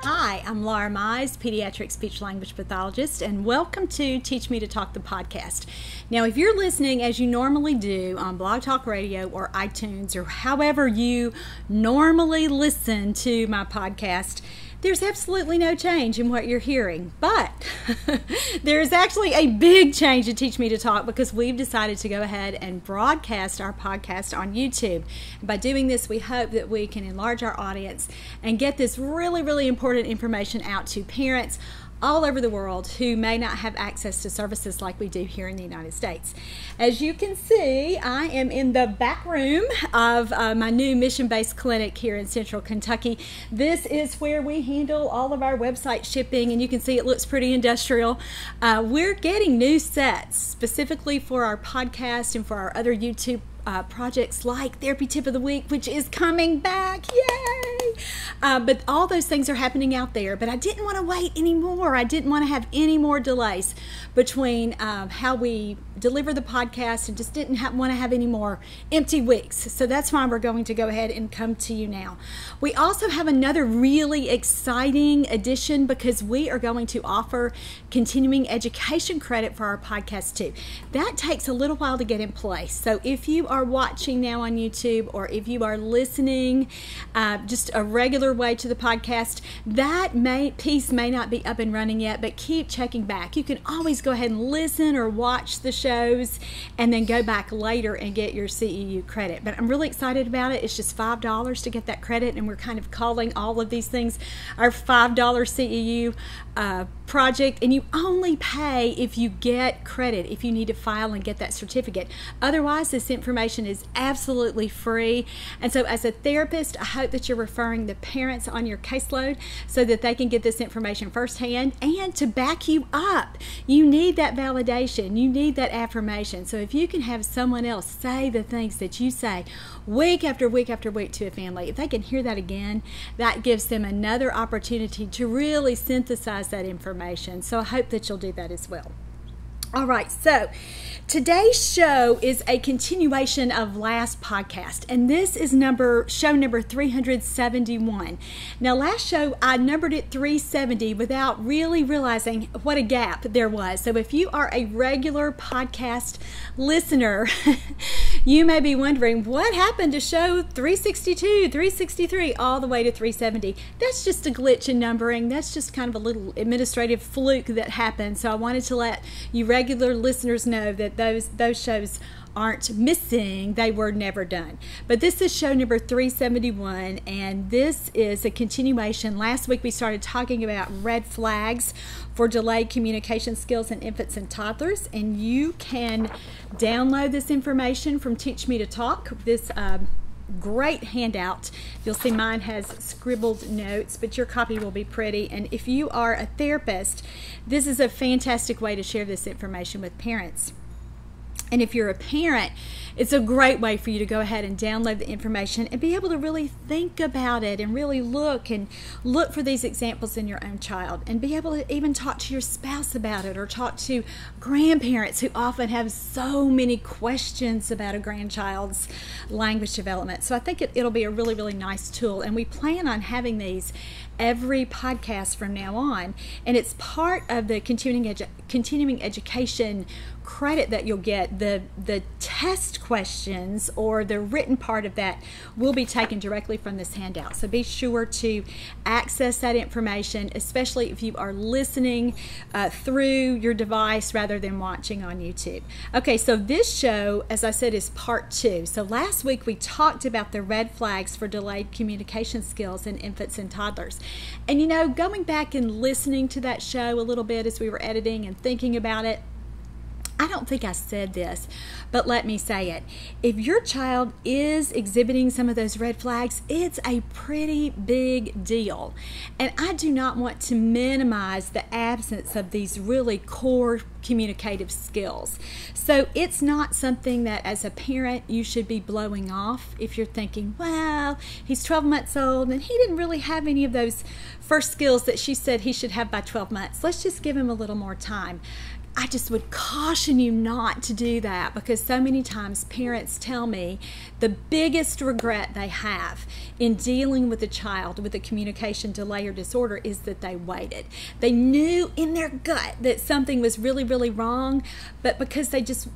Hi, I'm Laura Mize, pediatric speech-language pathologist, and welcome to Teach Me to Talk, the podcast. Now, if you're listening as you normally do on Blog Talk Radio or iTunes or however you normally listen to my podcast, there's absolutely no change in what you're hearing, but there is actually a big change to Teach Me to Talk because we've decided to go ahead and broadcast our podcast on YouTube. And by doing this, we hope that we can enlarge our audience and get this really, really important information out to parents all over the world who may not have access to services like we do here in the United States. As you can see, I am in the back room of my new mission-based clinic here in Central Kentucky. This is where we handle all of our website shipping, and you can see it looks pretty industrial. We're getting new sets specifically for our podcast and for our other YouTube projects like Therapy Tip of the Week, which is coming back. Yay! But all those things are happening out there. But I didn't want to wait anymore. I didn't want to have any more delays between how we deliver the podcast, and just didn't want to have any more empty weeks. So that's why we're going to go ahead and come to you now. We also have another really exciting addition because we are going to offer continuing education credit for our podcast too. That takes a little while to get in place. So if you are watching now on YouTube, or if you are listening just a regular way to the podcast, that piece may not be up and running yet, but keep checking back. You can always go ahead and listen or watch the shows and then go back later and get your CEU credit. But I'm really excited about it. It's just $5 to get that credit, and we're kind of calling all of these things our $5 CEU project, and you only pay if you get credit, if you need to file and get that certificate. Otherwise, this information is absolutely free. And so as a therapist, I hope that you're referring the parents on your caseload so that they can get this information firsthand and to back you up. You need that validation. You need that affirmation. So if you can have someone else say the things that you say week after week after week to a family, if they can hear that again, that gives them another opportunity to really synthesize that information. So I hope that you'll do that as well. All right, so today's show is a continuation of last podcast, and this is show number 371. Now, last show, I numbered it 370 without really realizing what a gap there was. So if you are a regular podcast listener, you may be wondering, what happened to show 362, 363, all the way to 370? That's just a glitch in numbering. That's just kind of a little administrative fluke that happened. So I wanted to let you regular listeners know that those shows aren't missing. They were never done. But this is show number 371, and this is a continuation. Last week we started talking about red flags for delayed communication skills in infants and toddlers, and you can download this information from Teach Me to Talk. This great handout. You'll see mine has scribbled notes, but your copy will be pretty. And if you are a therapist, this is a fantastic way to share this information with parents. And if you're a parent, it's a great way for you to go ahead and download the information and be able to really think about it and really look for these examples in your own child, and be able to even talk to your spouse about it, or talk to grandparents who often have so many questions about a grandchild's language development. So I think it'll be a really, really nice tool, and we plan on having these every podcast from now on, and it's part of the continuing education credit that you'll get. The test questions or the written part of that will be taken directly from this handout. So be sure to access that information, especially if you are listening through your device rather than watching on YouTube. Okay, so this show, as I said, is part 2. So last week we talked about the red flags for delayed communication skills in infants and toddlers. And you know, going back and listening to that show a little bit as we were editing and thinking about it, I don't think I said this, but let me say it. If your child is exhibiting some of those red flags, it's a pretty big deal. And I do not want to minimize the absence of these really core communicative skills. So it's not something that as a parent you should be blowing off if you're thinking, well, he's 12 months old and he didn't really have any of those first skills that she said he should have by 12 months. Let's just give him a little more time. I just would caution you not to do that, because so many times parents tell me the biggest regret they have in dealing with a child with a communication delay or disorder is that they waited. They knew in their gut that something was really, really wrong, but because they just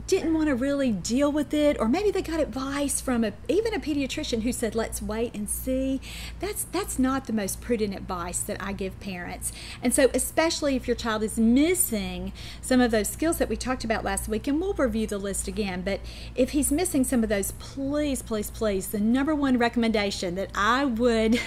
didn't want to really deal with it, or maybe they got advice from even a pediatrician who said, let's wait and see. That's not the most prudent advice that I give parents. And so especially if your child is missing some of those skills that we talked about last week, and we'll review the list again, but if he's missing some of those, please, please, please, the number one recommendation that I would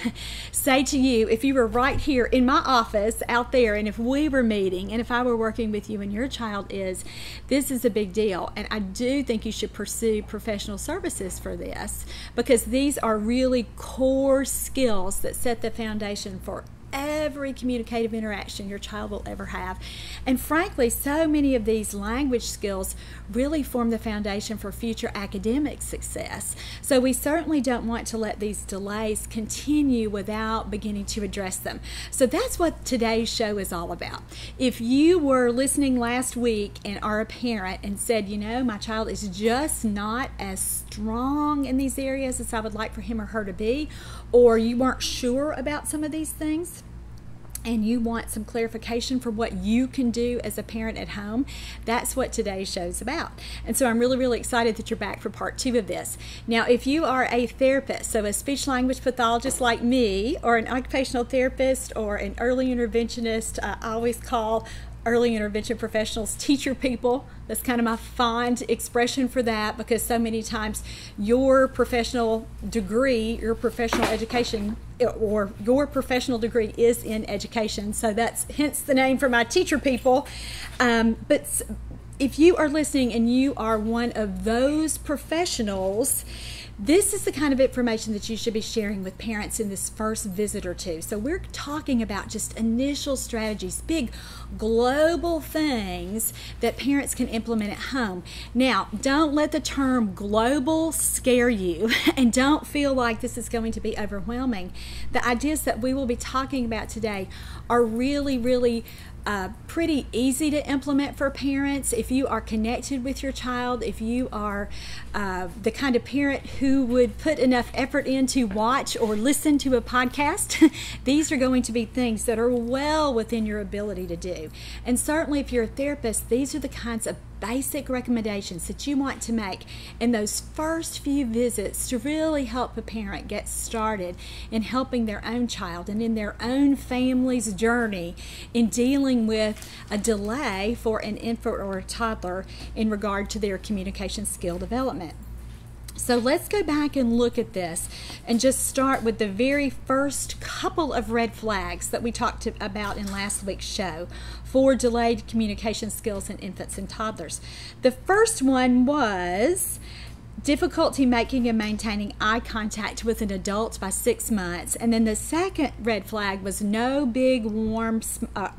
say to you, if you were right here in my office out there, and if we were meeting, and if I were working with you and your child, is this is a big deal. And I do think you should pursue professional services for this, because these are really core skills that set the foundation for every communicative interaction your child will ever have. And frankly, so many of these language skills really form the foundation for future academic success. So we certainly don't want to let these delays continue without beginning to address them. So that's what today's show is all about. If you were listening last week and are a parent and said, you know, my child is just not as strong in these areas as I would like for him or her to be, or you weren't sure about some of these things, and you want some clarification for what you can do as a parent at home, that's what today's show is about. And so I'm really, really excited that you're back for part 2 of this. Now, if you are a therapist, so a speech language pathologist like me, or an occupational therapist, or an early interventionist, I always call early intervention professionals teacher people. That's kind of my fond expression for that, because so many times your professional degree, your professional education, or your professional degree is in education. So that's hence the name for my teacher people. But if you are listening and you are one of those professionals, this is the kind of information that you should be sharing with parents in this first visit or two. So we're talking about just initial strategies, big global things that parents can implement at home. Now, don't let the term global scare you, and don't feel like this is going to be overwhelming. The ideas that we will be talking about today are really, really pretty easy to implement for parents. If you are connected with your child, if you are the kind of parent who would put enough effort in to watch or listen to a podcast, these are going to be things that are well within your ability to do. And certainly if you're a therapist, these are the kinds of basic recommendations that you want to make in those first few visits to really help a parent get started in helping their own child and in their own family's journey in dealing with a delay for an infant or a toddler in regard to their communication skill development. So let's go back and look at this and just start with the very first couple of red flags that we talked about in last week's show for delayed communication skills in infants and toddlers. The first one was difficulty making and maintaining eye contact with an adult by 6 months. And then the second red flag was no big, warm,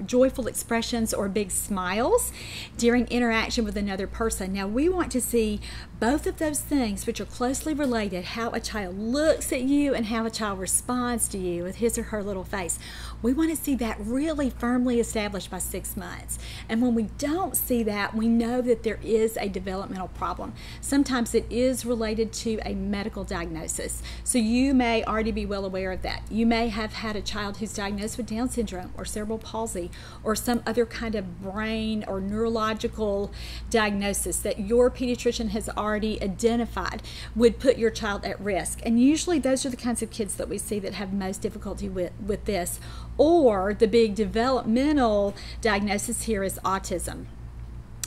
joyful expressions or big smiles during interaction with another person. Now, we want to see both of those things, which are closely related, how a child looks at you and how a child responds to you with his or her little face. We want to see that really firmly established by 6 months. And when we don't see that, we know that there is a developmental problem. Sometimes it is related to a medical diagnosis. So you may already be well aware of that. You may have had a child who's diagnosed with Down syndrome or cerebral palsy or some other kind of brain or neurological diagnosis that your pediatrician has already identified would put your child at risk. And usually those are the kinds of kids that we see that have most difficulty with this. Or the big developmental diagnosis here is autism.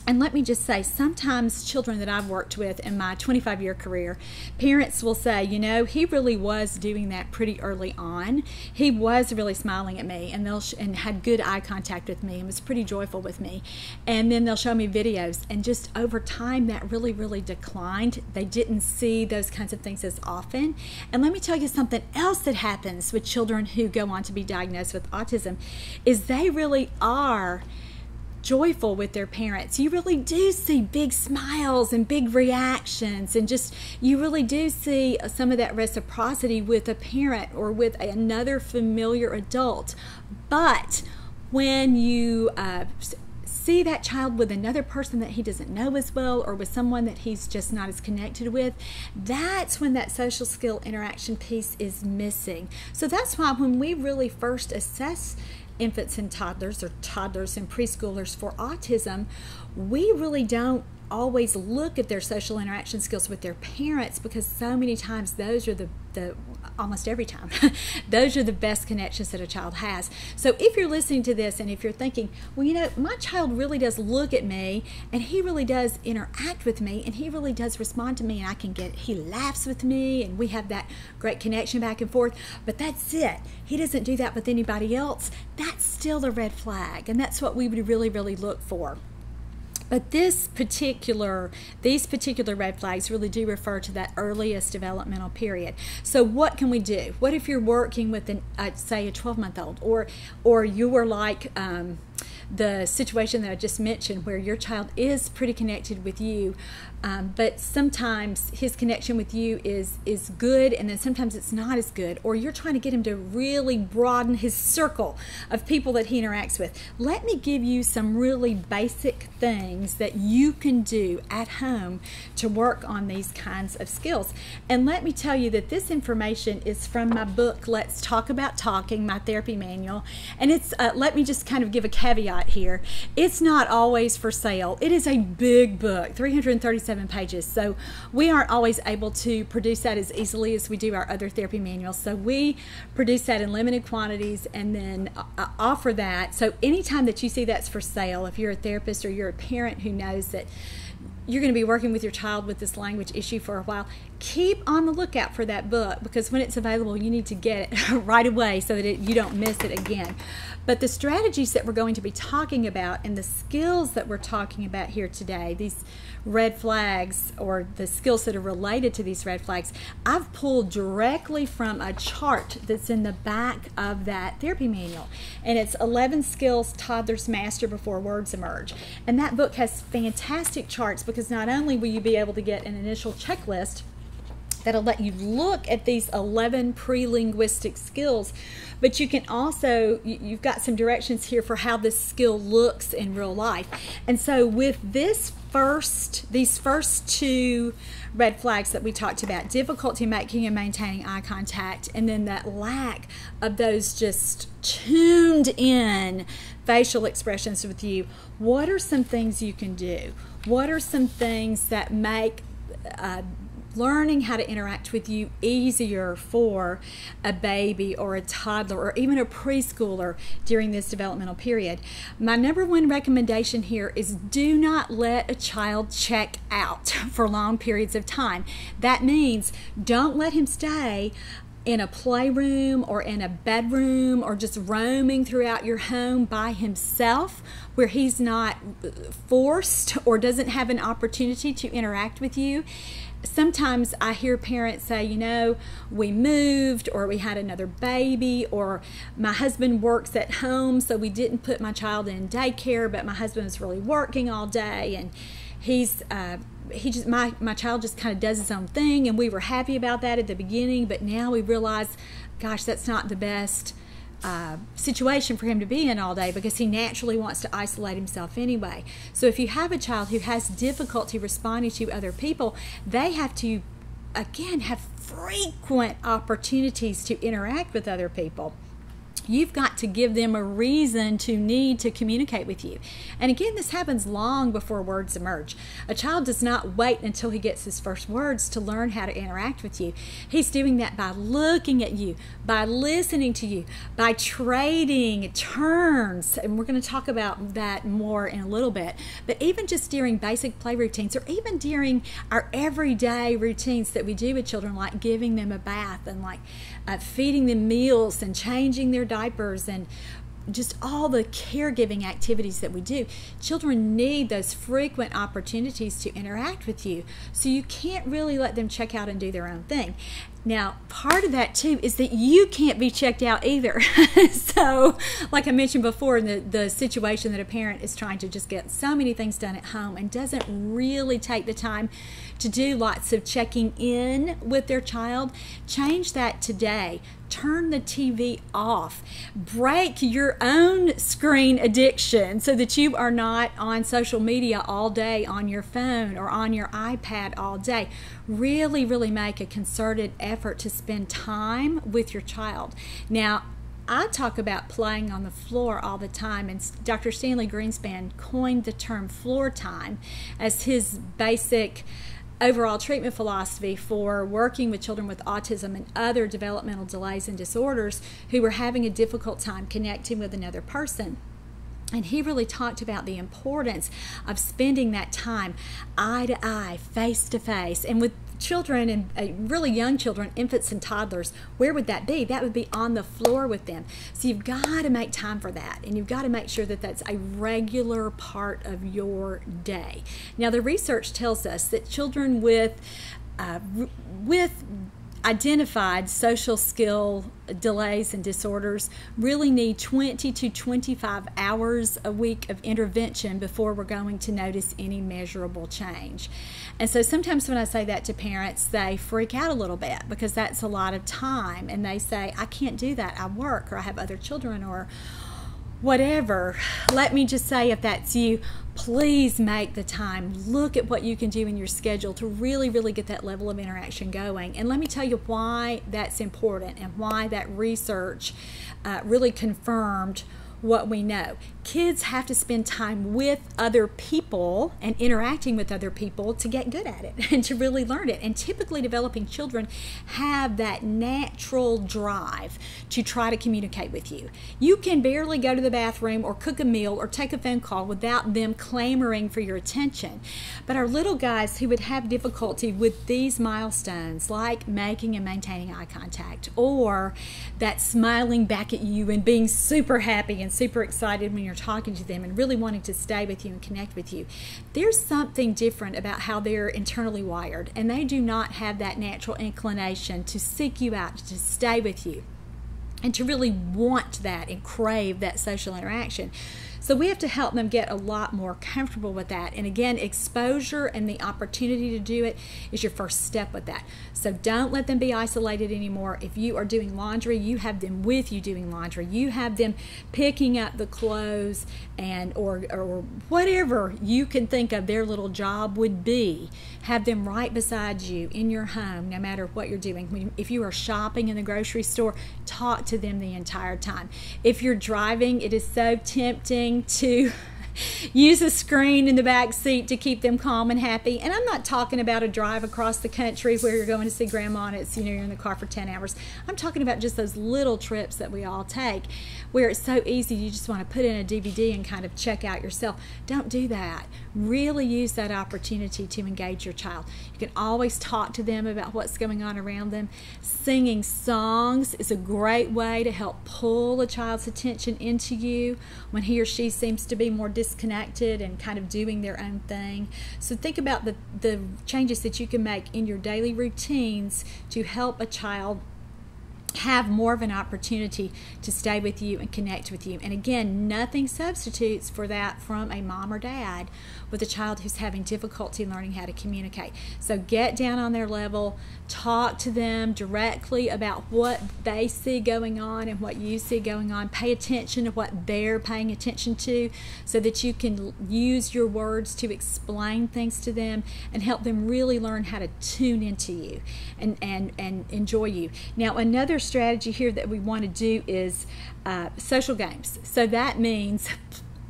And let me just say, sometimes children that I've worked with in my 25-year career, parents will say, you know, he really was doing that pretty early on. He was really smiling at me and and had good eye contact with me and was pretty joyful with me. And then they'll show me videos, and just over time that really, really declined. They didn't see those kinds of things as often. And let me tell you something else that happens with children who go on to be diagnosed with autism is they really are joyful with their parents. You really do see big smiles and big reactions, and just you really do see some of that reciprocity with a parent or with another familiar adult. But when you see that child with another person that he doesn't know as well, or with someone that he's just not as connected with, that's when that social skill interaction piece is missing. So that's why when we really first assess infants and toddlers, or toddlers and preschoolers for autism, we really don't always look at their social interaction skills with their parents, because so many times those are the almost every time those are the best connections that a child has. So if you're listening to this and if you're thinking, well, you know, my child really does look at me and he really does interact with me and he really does respond to me, and I can get, he laughs with me and we have that great connection back and forth, but that's it, he doesn't do that with anybody else, that's still the red flag, and that's what we would really look for. But these particular red flags really do refer to that earliest developmental period. So what can we do? What if you're working with, say, a 12-month-old, or you are like the situation that I just mentioned, where your child is pretty connected with you, but sometimes his connection with you is good, and then sometimes it's not as good, or you're trying to get him to really broaden his circle of people that he interacts with. Let me give you some really basic things that you can do at home to work on these kinds of skills. And let me tell you that this information is from my book, Let's Talk About Talking, my therapy manual. And it's, let me just kind of give a caveat here. It's not always for sale. It is a big book, 337 pages. So we aren't always able to produce that as easily as we do our other therapy manuals. So we produce that in limited quantities and then offer that. So anytime that you see that's for sale, if you're a therapist or you're a parent who knows that you're going to be working with your child with this language issue for a while, keep on the lookout for that book, because when it's available, you need to get it right away so that you don't miss it again. But the strategies that we're going to be talking about and the skills that we're talking about here today, these red flags, or the skills that are related to these red flags, I've pulled directly from a chart that's in the back of that therapy manual. And it's 11 skills toddlers master before words emerge. And that book has fantastic charts, because not only will you be able to get an initial checklist that'll let you look at these 11 pre-linguistic skills, but you can also, you've got some directions here for how this skill looks in real life. And so with these first two red flags that we talked about, difficulty making and maintaining eye contact, and then that lack of those just tuned in facial expressions with you, what are some things you can do? What are some things that make learning how to interact with you easier for a baby or a toddler or even a preschooler during this developmental period? My number one recommendation here is do not let a child check out for long periods of time. That means don't let him stay in a playroom or in a bedroom or just roaming throughout your home by himself, where he's not forced or doesn't have an opportunity to interact with you. Sometimes I hear parents say, you know, we moved, or we had another baby, or my husband works at home, so we didn't put my child in daycare, but my husband was really working all day, and my child just kind of does his own thing, and we were happy about that at the beginning, but now we realize, gosh, that's not the best situation for him to be in all day, because he naturally wants to isolate himself anyway. So if you have a child who has difficulty responding to other people, they have to, again, have frequent opportunities to interact with other people. You've got to give them a reason to need to communicate with you. And again, this happens long before words emerge. A child does not wait until he gets his first words to learn how to interact with you. He's doing that by looking at you, by listening to you, by trading turns. And we're going to talk about that more in a little bit. But even just during basic play routines, or even during our everyday routines that we do with children, like giving them a bath and like feeding them meals and changing their diapers and just all the caregiving activities that we do, children need those frequent opportunities to interact with you. So you can't really let them check out and do their own thing. Now, part of that too is that you can't be checked out either. So, like I mentioned before, in the situation that a parent is trying to just get so many things done at home and doesn't really take the time to do lots of checking in with their child, change that today. Turn the TV off. Break your own screen addiction so that you are not on social media all day on your phone or on your iPad all day. Really, really make a concerted effort to spend time with your child. Now, I talk about playing on the floor all the time, and Dr. Stanley Greenspan coined the term floor time as his basic overall treatment philosophy for working with children with autism and other developmental delays and disorders who were having a difficult time connecting with another person. And he really talked about the importance of spending that time eye to eye, face to face. And with children and really young children, infants and toddlers, where would that be? That would be on the floor with them. So you've got to make time for that, and you've got to make sure that that's a regular part of your day. Now, the research tells us that children with identified social skill delays and disorders really need 20 to 25 hours a week of intervention before we're going to notice any measurable change. And so sometimes when I say that to parents, they freak out a little bit because that's a lot of time, and they say, I can't do that, I work, or I have other children, or whatever. Let me just say, if that's you, please make the time. Look at what you can do in your schedule to really, really get that level of interaction going. And let me tell you why that's important and why that research really confirmed what we know. Kids have to spend time with other people and interacting with other people to get good at it and to really learn it. And typically developing children have that natural drive to try to communicate with you. You can barely go to the bathroom or cook a meal or take a phone call without them clamoring for your attention. But our little guys who would have difficulty with these milestones, like making and maintaining eye contact, or that smiling back at you and being super happy and super excited when you're talking to them and really wanting to stay with you and connect with you, there's something different about how they're internally wired, and they do not have that natural inclination to seek you out, to stay with you, and to really want that and crave that social interaction. So we have to help them get a lot more comfortable with that. And again, exposure and the opportunity to do it is your first step with that. So don't let them be isolated anymore. If you are doing laundry, you have them with you doing laundry. You have them picking up the clothes and or whatever you can think of their little job would be. Have them right beside you in your home, no matter what you're doing. If you are shopping in the grocery store, talk to them the entire time. If you're driving, it is so tempting to use a screen in the back seat to keep them calm and happy. And I'm not talking about a drive across the country where you're going to see grandma and it's, you're in the car for 10 hours. I'm talking about just those little trips that we all take where it's so easy you just want to put in a DVD and kind of check out yourself. Don't do that. Really use that opportunity to engage your child. You can always talk to them about what's going on around them. Singing songs is a great way to help pull a child's attention into you when he or she seems to be more disconnected and kind of doing their own thing. So think about the changes that you can make in your daily routines to help a child have more of an opportunity to stay with you and connect with you. And again, nothing substitutes for that from a mom or dad with a child who's having difficulty learning how to communicate. So get down on their level, talk to them directly about what they see going on and what you see going on. Pay attention to what they're paying attention to so that you can use your words to explain things to them and help them really learn how to tune into you and enjoy you. Now, another strategy here that we want to do is social games. So that means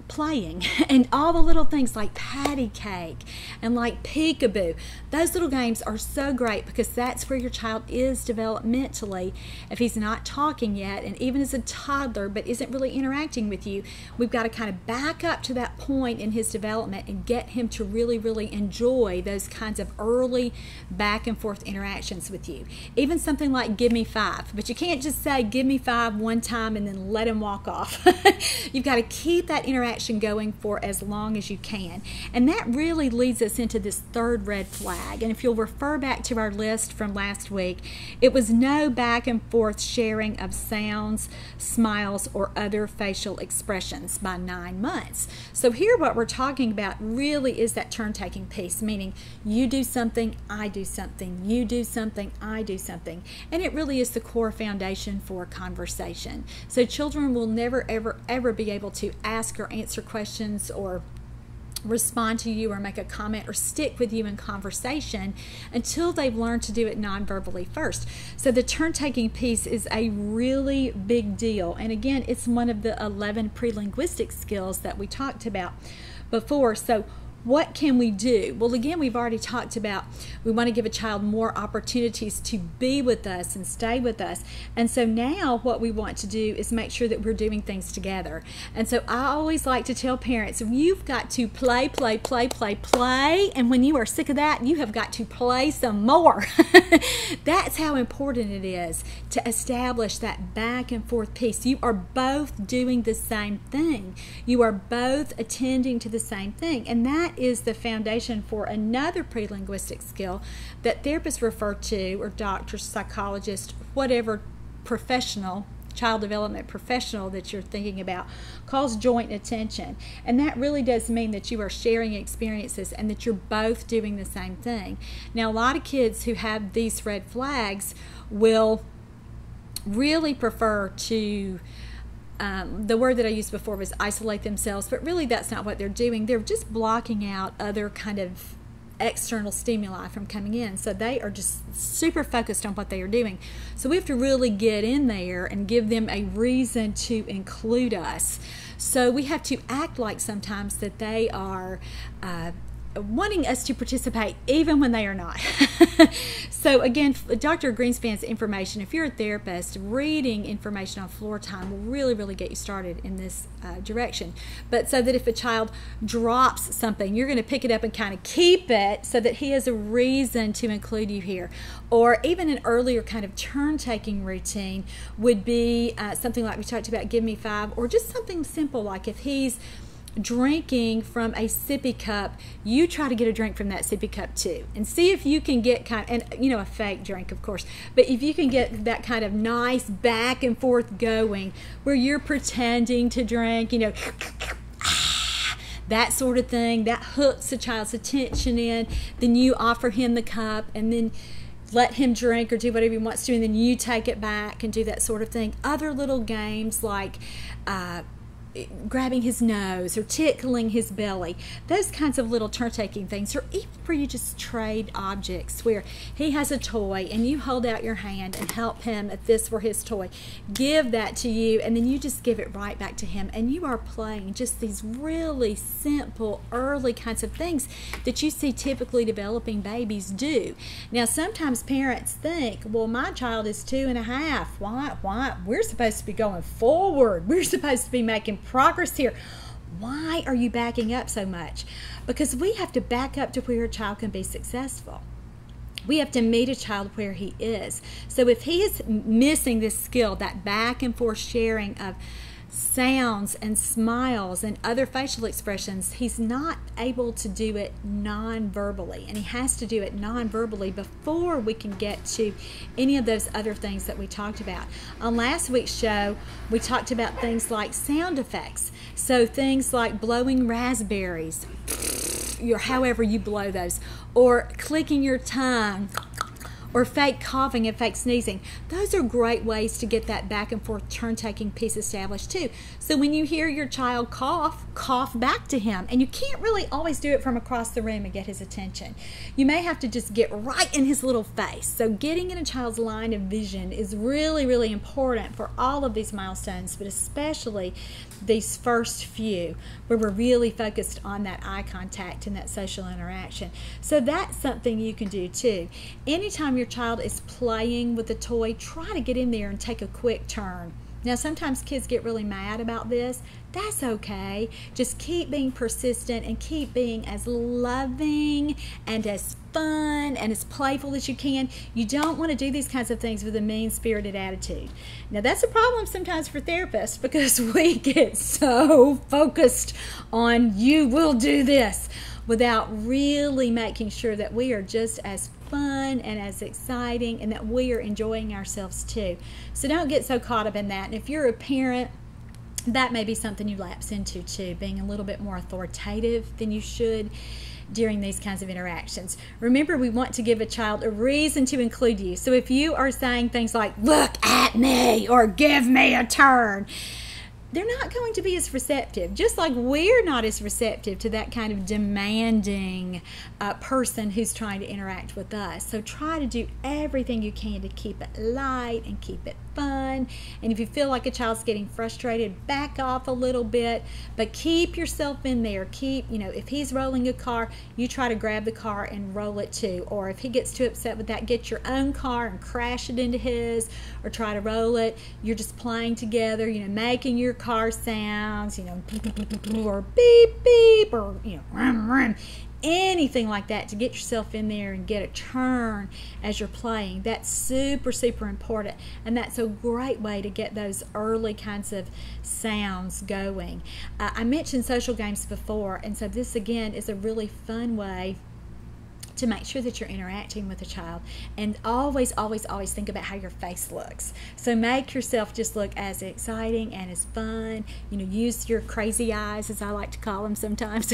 playing and all the little things like patty cake and like peekaboo. Those little games are so great because that's where your child is developmentally. If he's not talking yet, and even as a toddler but isn't really interacting with you, we've got to kind of back up to that point in his development and get him to really, really enjoy those kinds of early back and forth interactions with you. Even something like give me five, but you can't just say give me five one time and then let him walk off. You've got to keep that interaction interaction going for as long as you can. And that really leads us into this third red flag. And if you'll refer back to our list from last week, it was no back and forth sharing of sounds, smiles, or other facial expressions by 9 months. So here what we're talking about really is that turn-taking piece, meaning you do something, I do something, you do something, I do something. And it really is the core foundation for conversation. So children will never, ever be able to ask or answer questions or respond to you or make a comment or stick with you in conversation until they've learned to do it non-verbally first. So the turn-taking piece is a really big deal. And again, it's one of the 11 pre-linguistic skills that we talked about before. So what can we do? Well, again, we've already talked about we want to give a child more opportunities to be with us and stay with us. And so now what we want to do is make sure that we're doing things together. And so I always like to tell parents, you've got to play, play, play, play, play. And when you are sick of that, you have got to play some more. That's how important it is to establish that back and forth piece. You are both doing the same thing. You are both attending to the same thing. And that is the foundation for another pre-linguistic skill that therapists refer to, or doctors, psychologists, whatever professional, child development professional that you're thinking about, calls joint attention. And that really does mean that you are sharing experiences and that you're both doing the same thing. Now, a lot of kids who have these red flags will really prefer to the word that I used before was isolate themselves, but really that's not what they're doing. They're just blocking out other kind of external stimuli from coming in. So they are just super focused on what they are doing. So we have to really get in there and give them a reason to include us. So we have to act like sometimes that they are wanting us to participate even when they are not. So again, Dr. Greenspan's information, if you're a therapist, reading information on floor time will really, really get you started in this direction. But so that if a child drops something, you're going to pick it up and kind of keep it so that he has a reason to include you here. Or even an earlier kind of turn-taking routine would be something like we talked about, give me 5, or just something simple like if he's drinking from a sippy cup, you try to get a drink from that sippy cup too, and see if you can get kind of, and a fake drink of course, but if you can get that kind of nice back and forth going where you're pretending to drink, that sort of thing, that hooks the child's attention in. Then you offer him the cup and then let him drink or do whatever he wants to, and then you take it back and do that sort of thing. Other little games like grabbing his nose or tickling his belly, those kinds of little turn-taking things, or even where you just trade objects, where he has a toy and you hold out your hand and help him if this were his toy, give that to you, and then you just give it right back to him, and you are playing just these really simple early kinds of things that you see typically developing babies do. Now sometimes parents think, well, my child is 2.5, why we're supposed to be going forward, we're supposed to be making progress here. Why are you backing up so much? Because we have to back up to where a child can be successful. We have to meet a child where he is. So if he is missing this skill, that back and forth sharing of sounds and smiles and other facial expressions, he's not able to do it non-verbally, and he has to do it non-verbally before we can get to any of those other things that we talked about. On last week's show, we talked about things like sound effects, so things like blowing raspberries, however you blow those, or clicking your tongue, or fake coughing and fake sneezing. Those are great ways to get that back and forth turn-taking piece established too. So when you hear your child cough, cough back to him. And you can't really always do it from across the room and get his attention. You may have to just get right in his little face. So getting in a child's line of vision is really, really important for all of these milestones, but especially these first few where we're really focused on that eye contact and that social interaction. So that's something you can do too. Anytime your child is playing with a toy, try to get in there and take a quick turn Now, sometimes kids get really mad about this. That's okay. Just keep being persistent and keep being as loving and as fun and as playful as you can. You don't want to do these kinds of things with a mean-spirited attitude. Now, that's a problem sometimes for therapists because we get so focused on you will do this without really making sure that we are just as fun and as exciting and that we are enjoying ourselves too. So don't get so caught up in that. And if you're a parent, that may be something you lapse into too, being a little bit more authoritative than you should during these kinds of interactions. Remember, we want to give a child a reason to include you. So if you are saying things like, look at me, or give me a turn, they're not going to be as receptive, just like we're not as receptive to that kind of demanding person who's trying to interact with us. So try to do everything you can to keep it light and keep it fun. And if you feel like a child's getting frustrated, back off a little bit, but keep yourself in there. Keep, if he's rolling a car, you try to grab the car and roll it too. Or if he gets too upset with that, get your own car and crash it into his, or try to roll it. You're just playing together, making your car sounds, or beep, beep, or, rum, rum. Anything like that to get yourself in there and get a turn as you're playing. That's super, super important. And that's a great way to get those early kinds of sounds going. I mentioned social games before, and so this again is a really fun way to make sure that you're interacting with a child. And always, always, always think about how your face looks. So make yourself just look as exciting and as fun. Use your crazy eyes, as I like to call them sometimes.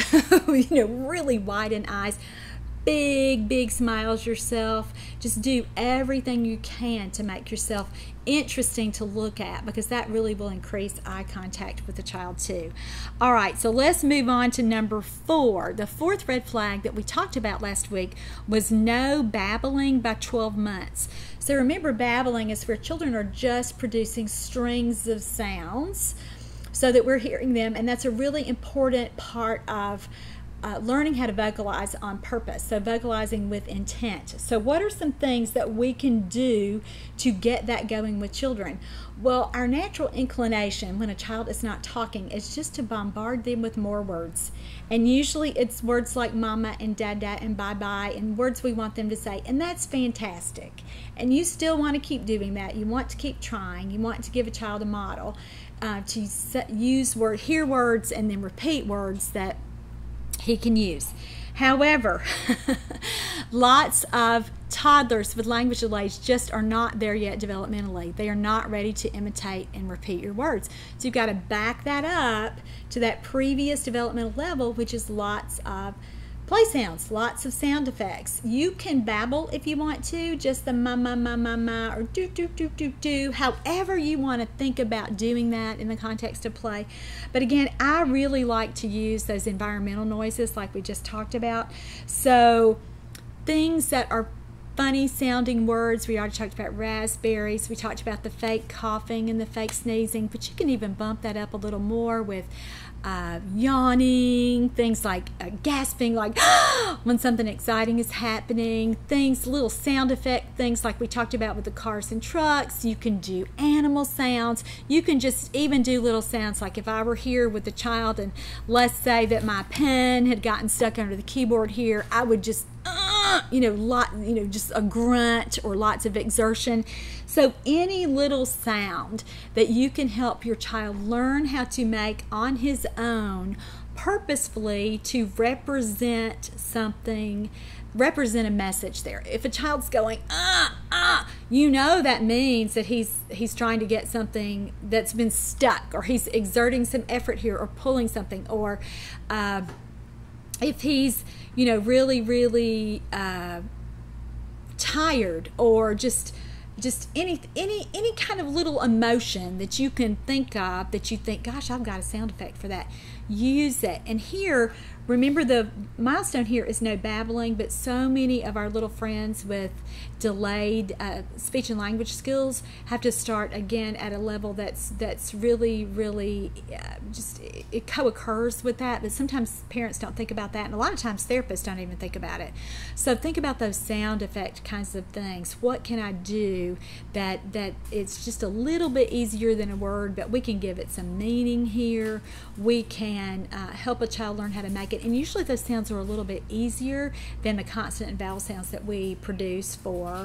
Really widen eyes. Big, big smiles yourself. Just do everything you can to make yourself interesting to look at, because that really will increase eye contact with the child too. All right, so let's move on to number 4. The 4th red flag that we talked about last week was no babbling by 12 months. So remember, babbling is where children are just producing strings of sounds so that we're hearing them, and that's a really important part of learning how to vocalize on purpose, so vocalizing with intent. So what are some things that we can do to get that going with children? Well, our natural inclination when a child is not talking is just to bombard them with more words. And usually it's words like mama and dada and bye-bye and words we want them to say, and that's fantastic. And you still want to keep doing that. You want to keep trying. You want to give a child a model to hear words and then repeat words that he can use. However, lots of toddlers with language delays just are not there yet developmentally. They are not ready to imitate and repeat your words. So you've got to back that up to that previous developmental level, which is lots of play sounds, lots of sound effects. You can babble if you want to, just the ma, or do, do, do, do, do, however you want to think about doing that in the context of play. But again, I really like to use those environmental noises like we just talked about. So things that are funny sounding words. We already talked about raspberries. We talked about the fake coughing and the fake sneezing, but you can even bump that up a little more with yawning, things like gasping, like when something exciting is happening, little sound effect things like we talked about with the cars and trucks. You can do animal sounds. You can just even do little sounds like if I were here with the child and let's say that my pen had gotten stuck under the keyboard here, I would just just a grunt or lots of exertion. So any little sound that you can help your child learn how to make on his own purposefully to represent something, represent a message there. If a child's going, that means that he's trying to get something that's been stuck, or he's exerting some effort here or pulling something, or if he's really, really tired, or just any kind of little emotion that you can think of that you think, gosh, I've got a sound effect for that. Use it. And here, Remember, the milestone here is no babbling, but so many of our little friends with delayed speech and language skills have to start again at a level that's really just, it co-occurs with that, but sometimes parents don't think about that, and a lot of times therapists don't even think about it. So think about those sound effect kinds of things. What can I do that it's just a little bit easier than a word, but we can give it some meaning here. We can help a child learn how to make it, and usually those sounds are a little bit easier than the consonant and vowel sounds that we produce for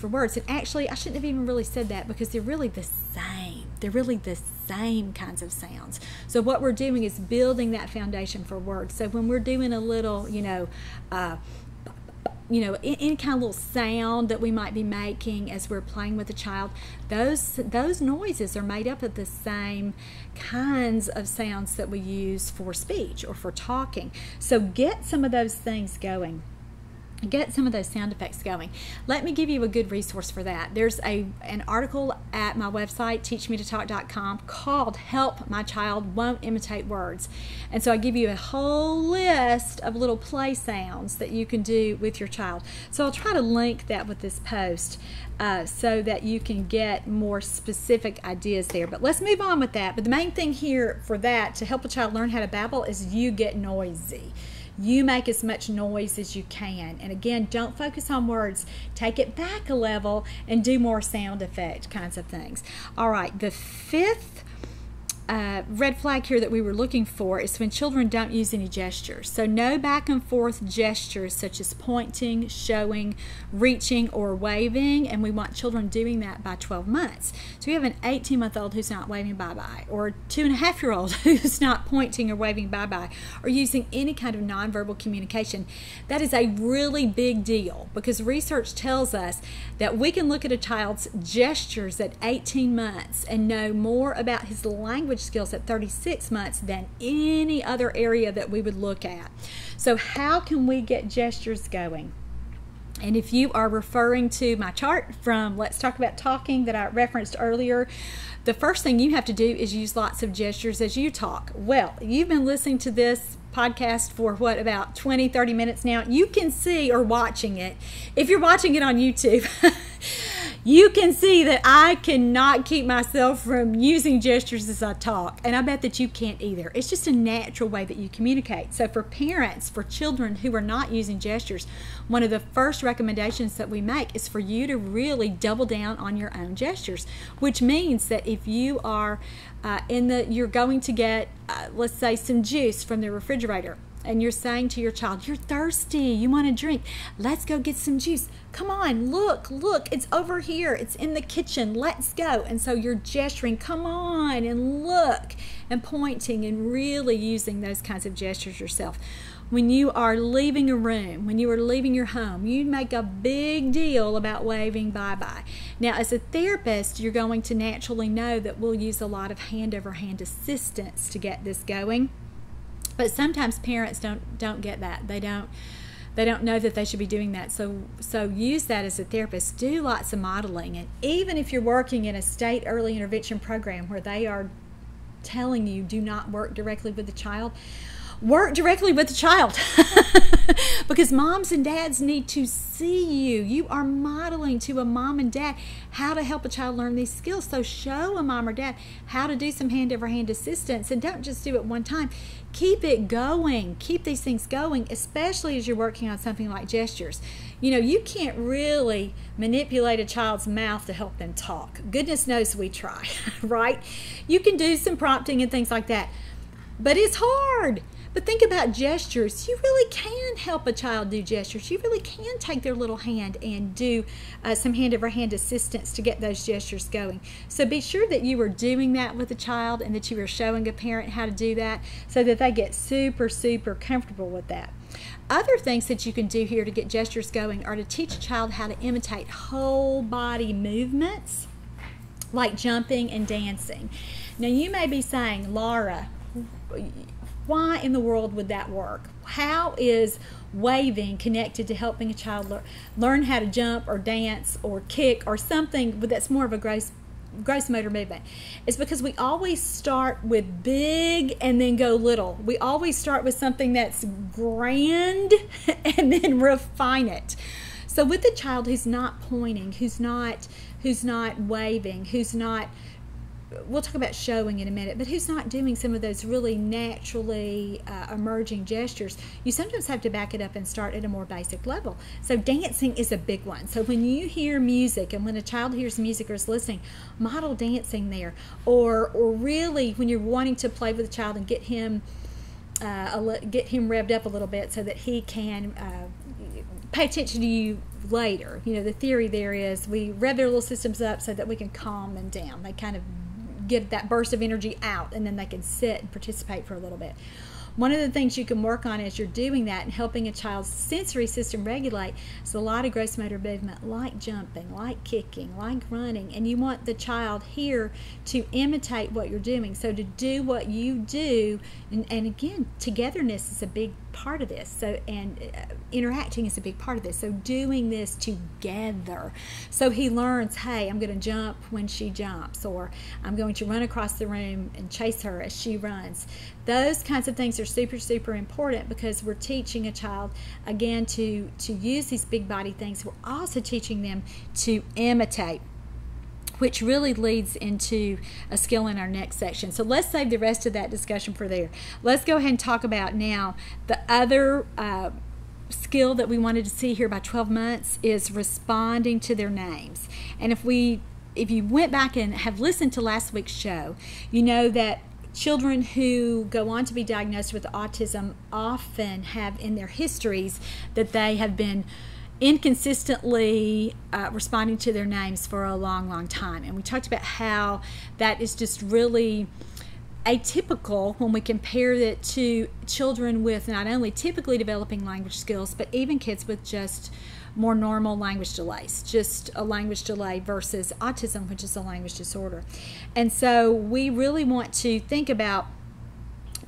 words. And actually, I shouldn't have even really said that, because they're really the same. They're really the same kinds of sounds. So what we're doing is building that foundation for words. So when we're doing a little, any kind of little sound that we might be making as we're playing with a child, those noises are made up of the same kinds of sounds that we use for speech or for talking. So get some of those things going. Get some of those sound effects going. Let me give you a good resource for that. There's an article at my website, teachmetotalk.com, called Help My Child Won't Imitate Words. And so I give you a whole list of little play sounds that you can do with your child. So I'll try to link that with this post so that you can get more specific ideas there. But let's move on with that. But the main thing here for that, to help a child learn how to babble, is you get noisy. You make as much noise as you can. And again, don't focus on words. Take it back a level and do more sound effect kinds of things. All right, the fifth red flag here that we were looking for is when children don't use any gestures. So no back and forth gestures such as pointing, showing, reaching, or waving, and we want children doing that by 12 months. So we have an 18-month-old who's not waving bye-bye, or a 2.5-year-old who's not pointing or waving bye-bye, or using any kind of nonverbal communication. That is a really big deal, because research tells us that we can look at a child's gestures at 18 months and know more about his language skills at 36 months than any other area that we would look at. So how can we get gestures going? And if you are referring to my chart from Let's Talk About Talking that I referenced earlier, the first thing you have to do is use lots of gestures as you talk. Well, you've been listening to this podcast for about 20-30 minutes now. You can see, or watching it, if you're watching it on YouTube, you can see that I cannot keep myself from using gestures as I talk, and I bet that you can't either. It's just a natural way that you communicate. So for parents, for children who are not using gestures, one of the first recommendations that we make is for you to really double down on your own gestures, which means that if you are you're going to get, let's say, some juice from the refrigerator, and you're saying to your child, you're thirsty, you want a drink, let's go get some juice. Come on, look, it's over here, it's in the kitchen, let's go. And so you're gesturing, come on, and look, and pointing, and really using those kinds of gestures yourself. When you are leaving a room, when you are leaving your home, you make a big deal about waving bye-bye. Now, as a therapist, you're going to naturally know that we'll use a lot of hand-over-hand assistance to get this going. But sometimes parents don't get that. They don't know that they should be doing that. So use that as a therapist. Do lots of modeling. And even if you're working in a state early intervention program where they are telling you do not work directly with the child, work directly with the child. Because moms and dads need to see you. You are modeling to a mom and dad how to help a child learn these skills. So show a mom or dad how to do some hand-over-hand assistance, and don't just do it one time. Keep it going. Keep these things going, especially as you're working on something like gestures. You know, you can't really manipulate a child's mouth to help them talk. Goodness knows we try, right? You can do some prompting and things like that, but it's hard. But think about gestures. You really can help a child do gestures. You really can take their little hand and do some hand-over-hand assistance to get those gestures going. So be sure that you are doing that with a child, and that you are showing a parent how to do that, so that they get super, super comfortable with that. Other things that you can do here to get gestures going are to teach a child how to imitate whole body movements, like jumping and dancing. Now, you may be saying, Laura, why in the world would that work? How is waving connected to helping a child learn how to jump or dance or kick or something that's more of a gross motor movement is because we always start with big and then go little. We always start with something that's grand and then refine it. So with a child who's not pointing, who's not waving, who's not, we'll talk about showing in a minute, but who's not doing some of those really naturally emerging gestures, you sometimes have to back it up and start at a more basic level. So dancing is a big one. So when you hear music, and when a child hears music or is listening, model dancing there. Or really when you're wanting to play with a child and get him revved up a little bit so that he can pay attention to you later. You know, the theory there is we rev their little systems up so that we can calm them down. They kind of get that burst of energy out, and then they can sit and participate for a little bit. One of the things you can work on as you're doing that and helping a child's sensory system regulate is a lot of gross motor movement, like jumping, like kicking, like running, and you want the child here to imitate what you're doing. So to do what you do, and again, togetherness is a big part of this. So, and interacting is a big part of this. So doing this together. So he learns, hey, I'm going to jump when she jumps, or I'm going to run across the room and chase her as she runs. Those kinds of things are super, super important because we're teaching a child, again, to use these big body things. We're also teaching them to imitate, which really leads into a skill in our next section. So let's save the rest of that discussion for there. Let's go ahead and talk about now the other skill that we wanted to see here by 12 months is responding to their names. And if you went back and have listened to last week's show, you know that children who go on to be diagnosed with autism often have in their histories that they have been inconsistently responding to their names for a long, long time. And we talked about how that is just really atypical when we compare it to children with not only typically developing language skills, but even kids with just more normal language delays, just a language delay versus autism, which is a language disorder. And so we really want to think about,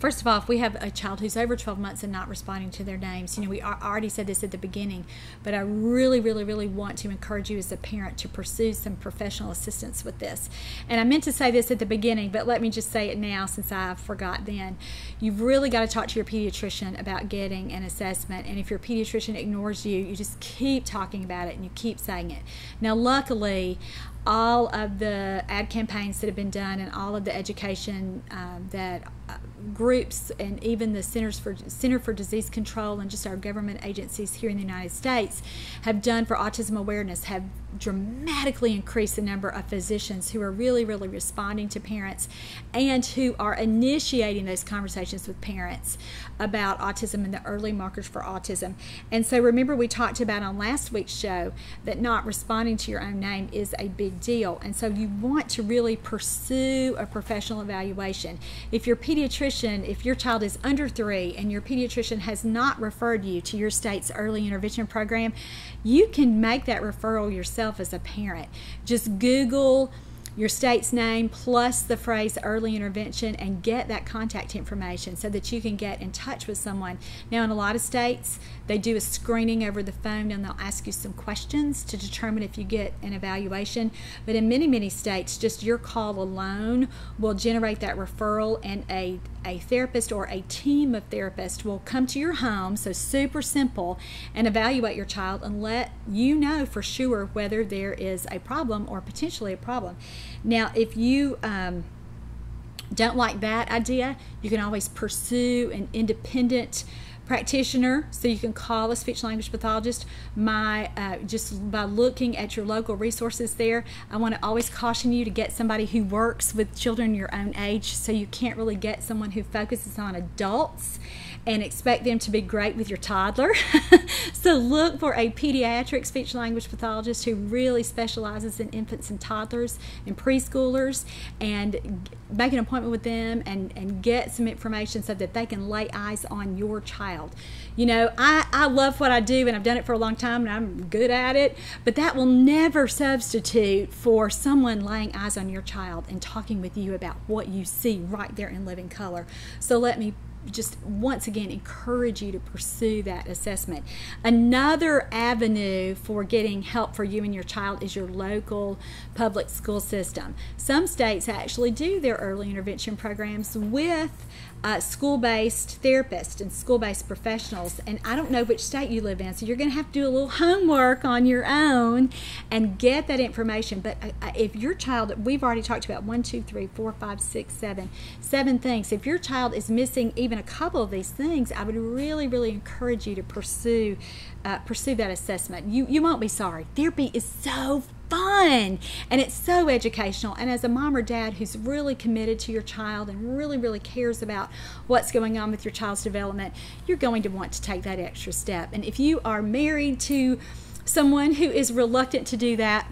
first of all, if we have a child who's over 12 months and not responding to their names, you know, we already said this at the beginning, but I really, really, really want to encourage you as a parent to pursue some professional assistance with this. And I meant to say this at the beginning, but let me just say it now since I forgot then. You've really got to talk to your pediatrician about getting an assessment, and if your pediatrician ignores you, you just keep talking about it and you keep saying it. Now, luckily, all of the ad campaigns that have been done and all of the education that groups and even the Center for Disease Control and just our government agencies here in the United States have done for autism awareness have dramatically increased the number of physicians who are really, really responding to parents and who are initiating those conversations with parents about autism and the early markers for autism. And so remember, we talked about on last week's show that not responding to your own name is a big deal. And so you want to really pursue a professional evaluation. If your pediatrician, if your child is under 3 and your pediatrician has not referred you to your state's early intervention program, you can make that referral yourself as a parent. Just Google your state's name plus the phrase early intervention and get that contact information so that you can get in touch with someone. Now, in a lot of states, they do a screening over the phone and they'll ask you some questions to determine if you get an evaluation. But in many, many states, just your call alone will generate that referral, and a therapist or a team of therapists will come to your home, so super simple, and evaluate your child and let you know for sure whether there is a problem or potentially a problem. Now, if you don't like that idea, you can always pursue an independent practitioner, so you can call a speech language pathologist. Just by looking at your local resources there, I want to always caution you to get somebody who works with children your own age, so you can't really get someone who focuses on adults and expect them to be great with your toddler. So look for a pediatric speech language pathologist who really specializes in infants and toddlers and preschoolers, and make an appointment with them and get some information so that they can lay eyes on your child. You know, I love what I do, and I've done it for a long time, and I'm good at it, but that will never substitute for someone laying eyes on your child and talking with you about what you see right there in living color. So let me just once again encourage you to pursue that assessment. Another avenue for getting help for you and your child is your local public school system. Some states actually do their early intervention programs with school-based therapists and school-based professionals, and I don't know which state you live in, so you're going to have to do a little homework on your own and get that information. But if your child, we've already talked about 7 things. If your child is missing even a couple of these things, I would really, really encourage you to pursue that assessment. You won't be sorry. Therapy is so fun and it's so educational, and as a mom or dad who's really committed to your child and really, really cares about what's going on with your child's development, you're going to want to take that extra step. And if you are married to someone who is reluctant to do that,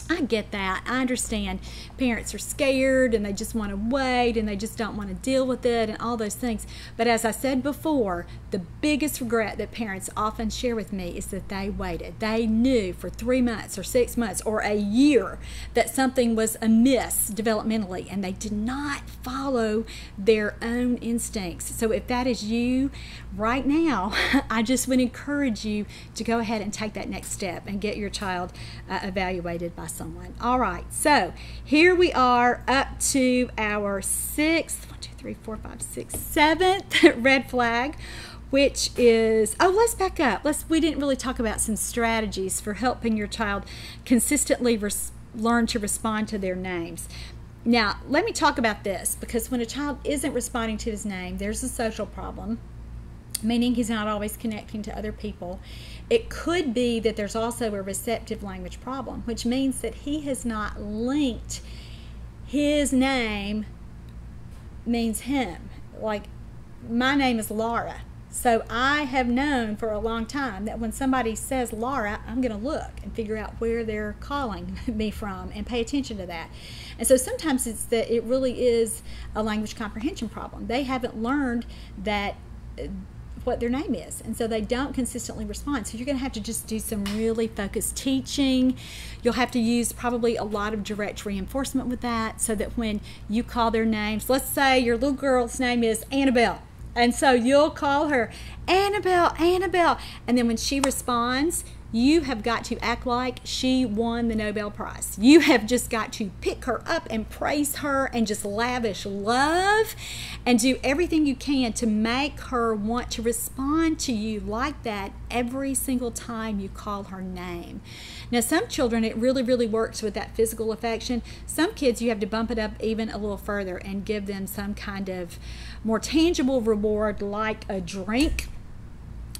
I get that. I understand parents are scared and they just want to wait and they just don't want to deal with it and all those things. But as I said before, the biggest regret that parents often share with me is that they waited. They knew for 3 months or 6 months or a year that something was amiss developmentally, and they did not follow their own instincts. So if that is you right now, I just would encourage you to go ahead and take that next step and get your child evaluated by someone. All right, so here we are up to our 7th red flag, which is, let's back up. We didn't really talk about some strategies for helping your child consistently learn to respond to their names. Now, let me talk about this, because when a child isn't responding to his name, there's a social problem, meaning he's not always connecting to other people. It could be that there's also a receptive language problem, which means that he has not linked his name means him. Like, my name is Laura, so I have known for a long time that when somebody says Laura, I'm going to look and figure out where they're calling me from and pay attention to that. And so sometimes it's that it really is a language comprehension problem. They haven't learned that what their name is, and so they don't consistently respond. So you're going to have to just do some really focused teaching. You'll have to use probably a lot of direct reinforcement with that, so that when you call their names, let's say your little girl's name is Annabelle, and so you'll call her Annabelle, Annabelle, and then when she responds, you have got to act like she won the Nobel Prize. You have just got to pick her up and praise her and just lavish love and do everything you can to make her want to respond to you like that every single time you call her name. Now, some children, it really, really works with that physical affection. Some kids, you have to bump it up even a little further and give them some kind of more tangible reward, like a drink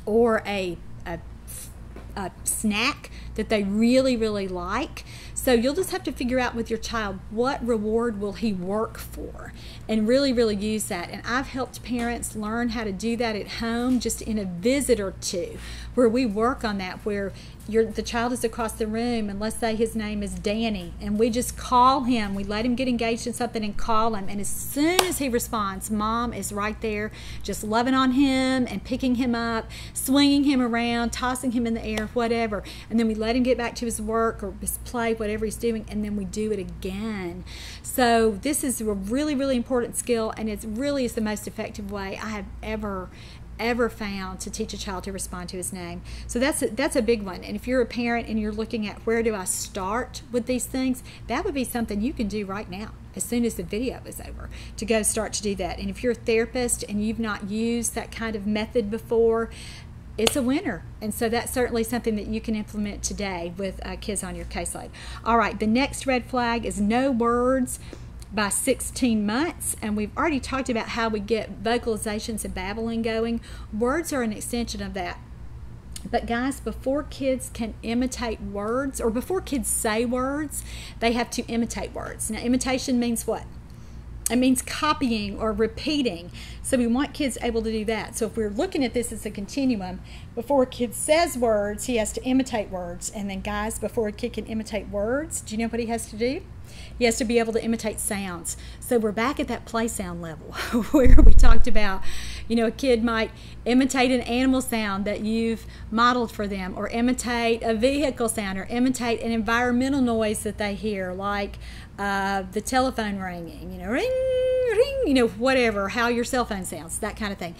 or a snack that they really, really like. So you'll just have to figure out with your child, what reward will he work for, and really, really use that. And I've helped parents learn how to do that at home, just in a visit or two, where we work on that, where the child is across the room, and let's say his name is Danny, and we just call him. We let him get engaged in something and call him, and as soon as he responds, Mom is right there, just loving on him and picking him up, swinging him around, tossing him in the air, whatever. And then we let him get back to his work or his play, whatever he's doing, and then we do it again. So this is a really, really important skill, and it really is the most effective way I have ever found to teach a child to respond to his name. So that's a big one. And if you're a parent and you're looking at where do I start with these things, that would be something you can do right now, as soon as the video is over, to go start to do that. And if you're a therapist and you've not used that kind of method before, it's a winner. And so that's certainly something that you can implement today with kids on your caseload. All right, the next red flag is no words by 16 months, and we've already talked about how we get vocalizations and babbling going. Words are an extension of that. But guys, before kids can imitate words, or before kids say words, they have to imitate words. Now, imitation means what? It means copying or repeating. So we want kids able to do that. So if we're looking at this as a continuum, before a kid says words, he has to imitate words. And then guys, before a kid can imitate words, do you know what he has to do? He has to be able to imitate sounds. So we're back at that play sound level where we talked about, a kid might imitate an animal sound that you've modeled for them, or imitate a vehicle sound, or imitate an environmental noise that they hear, like the telephone ringing, ring, ring, whatever, how your cell phone sounds, that kind of thing.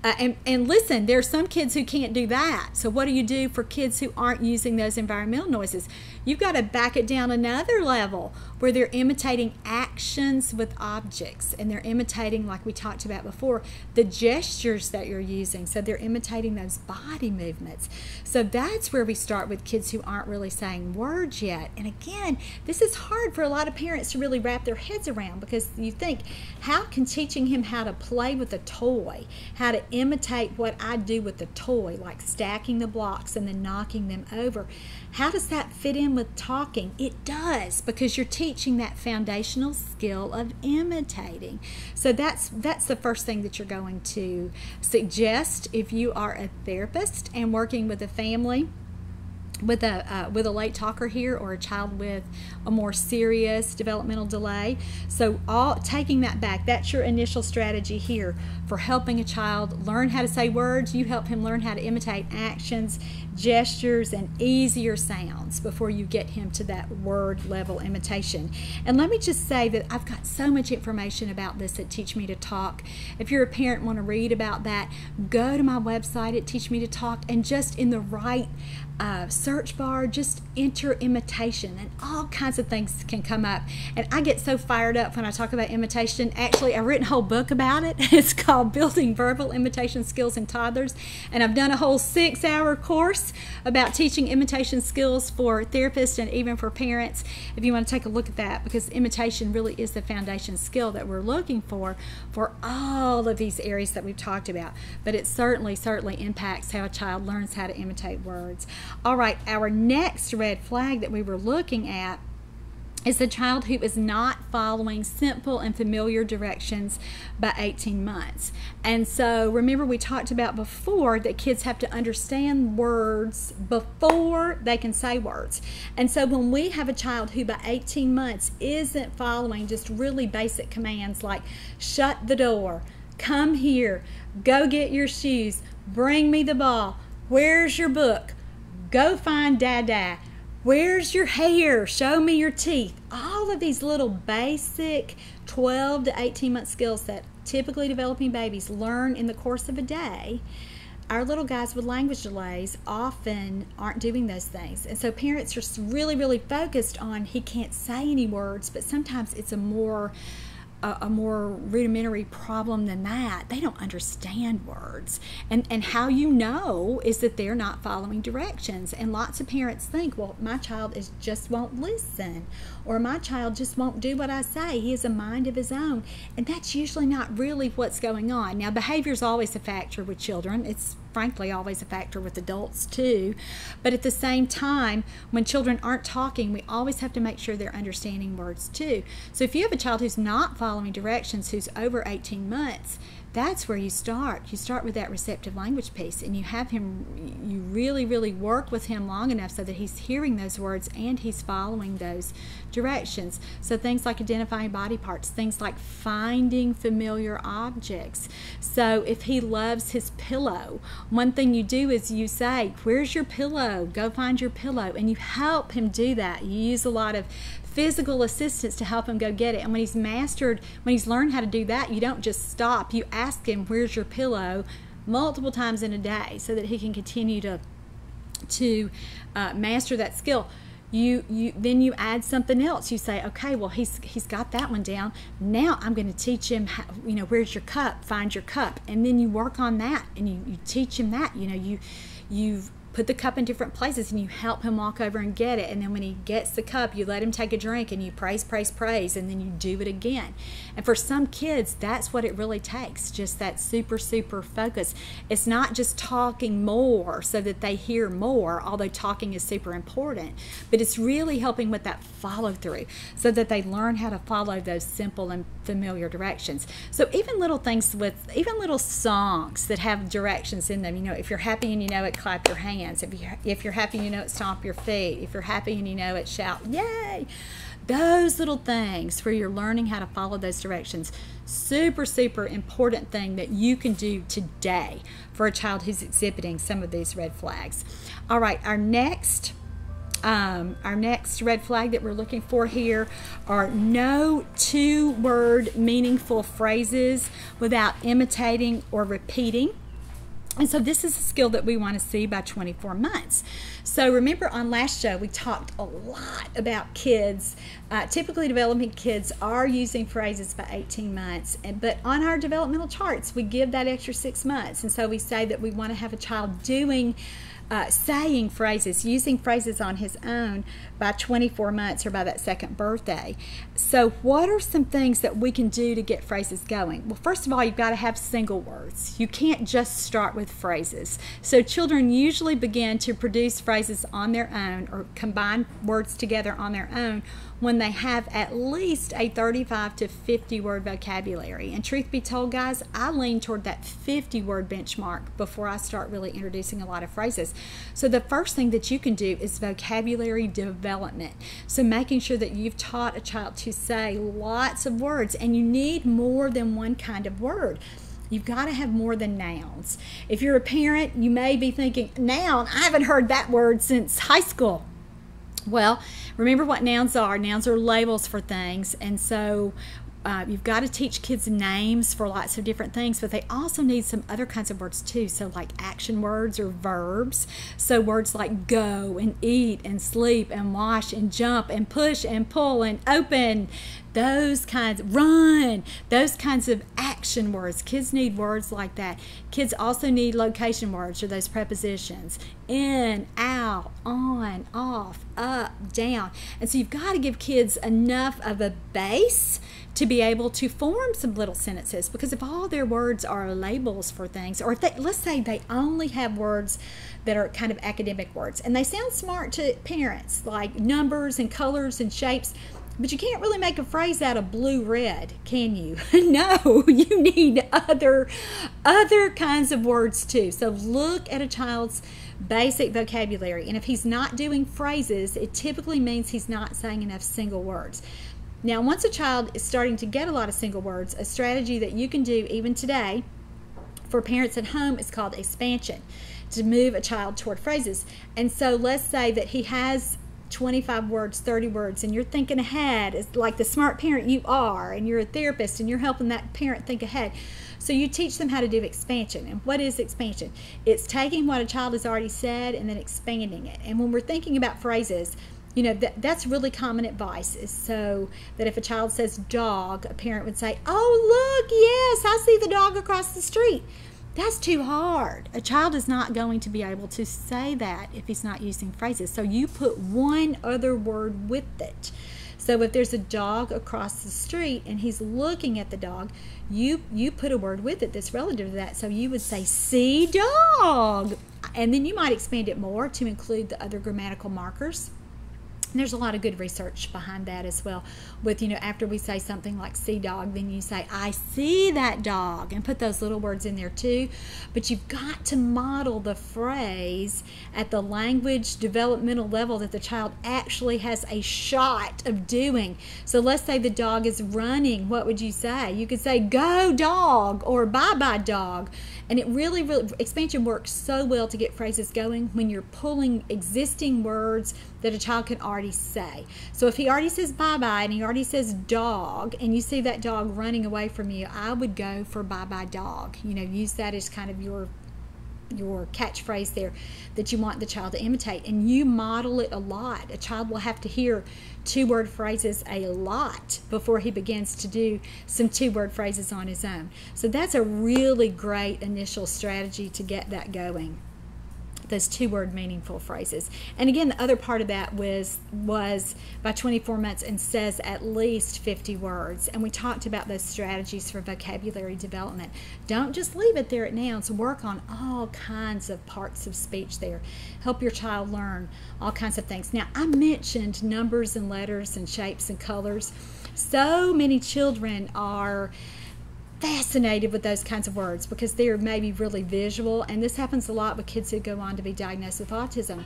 And listen, there are some kids who can't do that. So what do you do for kids who aren't using those environmental noises? You've got to back it down another level where they're imitating actions with objects, and they're imitating, like we talked about before, the gestures that you're using. So they're imitating those body movements. So that's where we start with kids who aren't really saying words yet. And again, this is hard for a lot of parents to really wrap their heads around, because you think, how can teaching him how to play with a toy, how to imitate what I do with the toy, like stacking the blocks and then knocking them over, how does that fit in with talking? It does, because you're teaching that foundational skill of imitating. So that's the first thing that you're going to suggest if you are a therapist and working with a family with a late talker here, or a child with a more serious developmental delay. So taking that back, that's your initial strategy here for helping a child learn how to say words. You help him learn how to imitate actions, gestures, and easier sounds before you get him to that word level imitation. And let me just say that I've got so much information about this at Teach Me to Talk. If you're a parent and want to read about that, go to my website at Teach Me to Talk, and just in the right search bar, just enter imitation, and all kinds of things can come up. And I get so fired up when I talk about imitation. Actually, I've written a whole book about it. It's called Building Verbal Imitation Skills in Toddlers, and I've done a whole 6-hour course about teaching imitation skills for therapists and even for parents, if you want to take a look at that, because imitation really is the foundation skill that we're looking for all of these areas that we've talked about. But it certainly impacts how a child learns how to imitate words. All right, our next red flag that we were looking at is the child who is not following simple and familiar directions by 18 months. And so remember, we talked about before that kids have to understand words before they can say words. And so when we have a child who by 18 months isn't following just really basic commands like shut the door, come here, go get your shoes, bring me the ball, where's your book, go find Dada, where's your hair, show me your teeth. All of these little basic 12 to 18 month skills that typically developing babies learn in the course of a day. Our little guys with language delays often aren't doing those things. And so parents are really focused on he can't say any words, but sometimes it's a more rudimentary problem than that. They don't understand words. And how you know is that they're not following directions. And lots of parents think, well, my child just won't listen, or my child just won't do what I say. He has a mind of his own. And that's usually not really what's going on. Now, behavior is always a factor with children. It's frankly always a factor with adults too. But at the same time, when children aren't talking, we always have to make sure they're understanding words too. So if you have a child who's not following directions, who's over 18 months, that's where you start. You start with that receptive language piece, and you have him, you really work with him long enough so that he's hearing those words and he's following those directions. So things like identifying body parts, things like finding familiar objects. So if he loves his pillow, one thing you do is you say, where's your pillow? Go find your pillow. And you help him do that. You use a lot of physical assistance to help him go get it. And when he's learned how to do that, you don't just stop. You ask him, where's your pillow, multiple times in a day, so that he can continue to master that skill. Then you add something else. You say, okay, well, he's got that one down. Now I'm going to teach him how, where's your cup? Find your cup. And then you work on that, and you teach him that. You've put the cup in different places, and you help him walk over and get it. And then when he gets the cup, you let him take a drink, and you praise, and then you do it again. And for some kids, that's what it really takes, just that super focus. It's not just talking more so that they hear more, although talking is super important, but it's really helping with that follow through so that they learn how to follow those simple and familiar directions. So even little things even little songs that have directions in them, if you're happy and you know it, clap your hands. If you're happy, you know it, stomp your feet. If you're happy and you know it, shout, yay! Those little things where you're learning how to follow those directions. Super important thing that you can do today for a child who's exhibiting some of these red flags. All right, our next Our next red flag that we're looking for here are no two-word meaningful phrases without imitating or repeating. And so this is a skill that we want to see by 24 months. So remember on last show, we talked a lot about kids. Typically developing kids are using phrases by 18 months. But on our developmental charts, we give that extra 6 months. And so we say that we want to have a child saying phrases, using phrases on his own by 24 months or by that second birthday. So what are some things that we can do to get phrases going? Well, first of all, you've got to have single words. You can't just start with phrases. So children usually begin to produce phrases on their own or combine words together on their own when they have at least a 35 to 50 word vocabulary. And truth be told, guys, I lean toward that 50 word benchmark before I start really introducing a lot of phrases. So the first thing that you can do is vocabulary development. So making sure that you've taught a child to say lots of words, and you need more than one kind of word. You've got to have more than nouns. If you're a parent, you may be thinking, noun, I haven't heard that word since high school. Well, remember what nouns are. Nouns are labels for things, and so you've got to teach kids names for lots of different things, but they also need some other kinds of words too, so like action words or verbs. So words like go and eat and sleep and wash and jump and push and pull and open, those kinds, run, those kinds of action words. Kids need words like that. Kids also need location words, or those prepositions: in, out, on, off, up, down. And so you've got to give kids enough of a base to be able to form some little sentences, because if all their words are labels for things, or if they, let's say they only have words that are kind of academic words, and they sound smart to parents, like numbers and colors and shapes, but you can't really make a phrase out of blue-red, can you? No, you need other kinds of words too. So look at a child's basic vocabulary, and if he's not doing phrases, it typically means he's not saying enough single words. Now, once a child is starting to get a lot of single words, a strategy that you can do even today for parents at home is called expansion, to move a child toward phrases. And so let's say that he has 25 words, 30 words, and you're thinking ahead, as like the smart parent you are, and you're a therapist and you're helping that parent think ahead. So you teach them how to do expansion. And what is expansion? It's taking what a child has already said and then expanding it. And when we're thinking about phrases, you know, that's really common advice, is so that if a child says dog, a parent would say, oh, look, yes, I see the dog across the street. That's too hard. A child is not going to be able to say that if he's not using phrases. So you put one other word with it. So if there's a dog across the street and he's looking at the dog, you put a word with it that's relative to that. So you would say, see dog. And then you might expand it more to include the other grammatical markers. And there's a lot of good research behind that as well. With, you know, after we say something like see dog, then you say, I see that dog, and put those little words in there too. But you've got to model the phrase at the language developmental level that the child actually has a shot of doing. So let's say the dog is running. What would you say? You could say, go dog, or bye-bye dog. And it really, expansion works so well to get phrases going when you're pulling existing words that a child can already say. So if he already says bye-bye and he already says dog, and you see that dog running away from you, I would go for bye-bye dog. You know, use that as kind of your catchphrase there that you want the child to imitate, and you model it a lot. A child will have to hear two-word phrases a lot before he begins to do some two-word phrases on his own. So that's a really great initial strategy to get that going, those two-word meaningful phrases. And again, the other part of that was by 24 months and says at least 50 words. And we talked about those strategies for vocabulary development. Don't just leave it there at nouns. Work on all kinds of parts of speech there. Help your child learn all kinds of things. Now, I mentioned numbers and letters and shapes and colors. So many children are fascinated with those kinds of words because they're maybe really visual, and this happens a lot with kids who go on to be diagnosed with autism.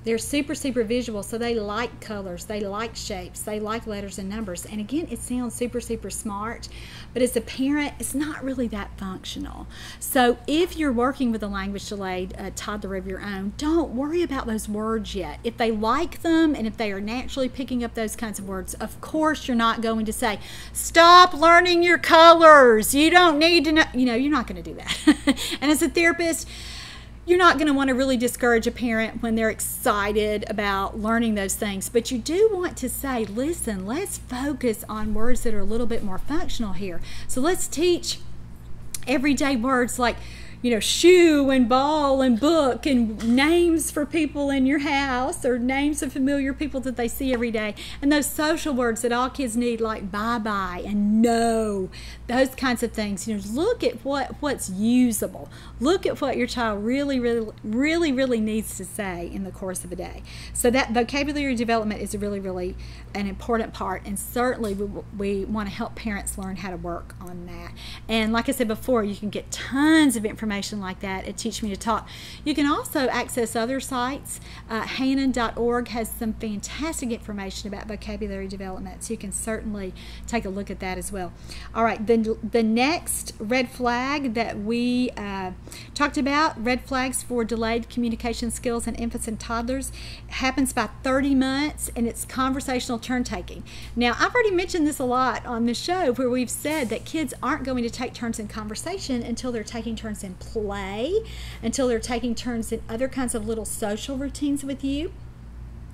They're super, super visual, so they like colors, they like shapes, they like letters and numbers. And again, it sounds super, super smart, but as a parent, it's not really that functional. So if you're working with a language delayed toddler of your own, don't worry about those words yet. If they like them and if they are naturally picking up those kinds of words, of course you're not going to say, stop learning your colors. You don't need to know. You're not going to do that. And as a therapist, you're not going to want to really discourage a parent when they're excited about learning those things. But you do want to say, listen, let's focus on words that are a little bit more functional here. So let's teach everyday words like, shoe and ball and book and names for people in your house or names of familiar people that they see every day. And those social words that all kids need, like bye-bye and no, those kinds of things. Look at what's usable. Look at what your child really needs to say in the course of a day. So that vocabulary development is really an important part, and certainly we want to help parents learn how to work on that. And like I said before, you can get tons of information like that at Teach Me to Talk. You can also access other sites. Hanan.org has some fantastic information about vocabulary development, so you can certainly take a look at that as well. All right, the next red flag that we talked about, red flags for delayed communication skills in infants and toddlers, happens by 30 months, and it's conversational turn taking. Now, I've already mentioned this a lot on the show, where we've said that kids aren't going to take turns in conversation until they're taking turns in play, until they're taking turns in other kinds of little social routines with you.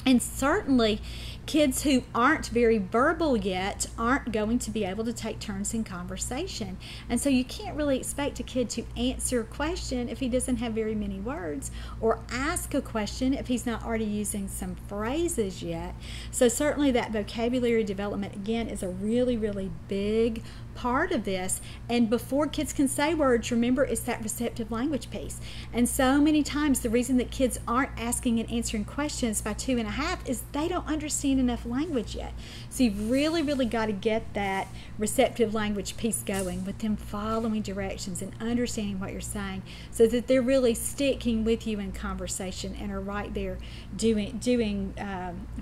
And certainly kids who aren't very verbal yet aren't going to be able to take turns in conversation. And so you can't really expect a kid to answer a question if he doesn't have very many words, or ask a question if he's not already using some phrases yet. So certainly that vocabulary development, again, is a really big part of this. And before kids can say words, remember, it's that receptive language piece. And so many times the reason that kids aren't asking and answering questions by 2.5 is they don't understand enough language yet. So you've really got to get that receptive language piece going, with them following directions and understanding what you're saying, so that they're really sticking with you in conversation and are right there doing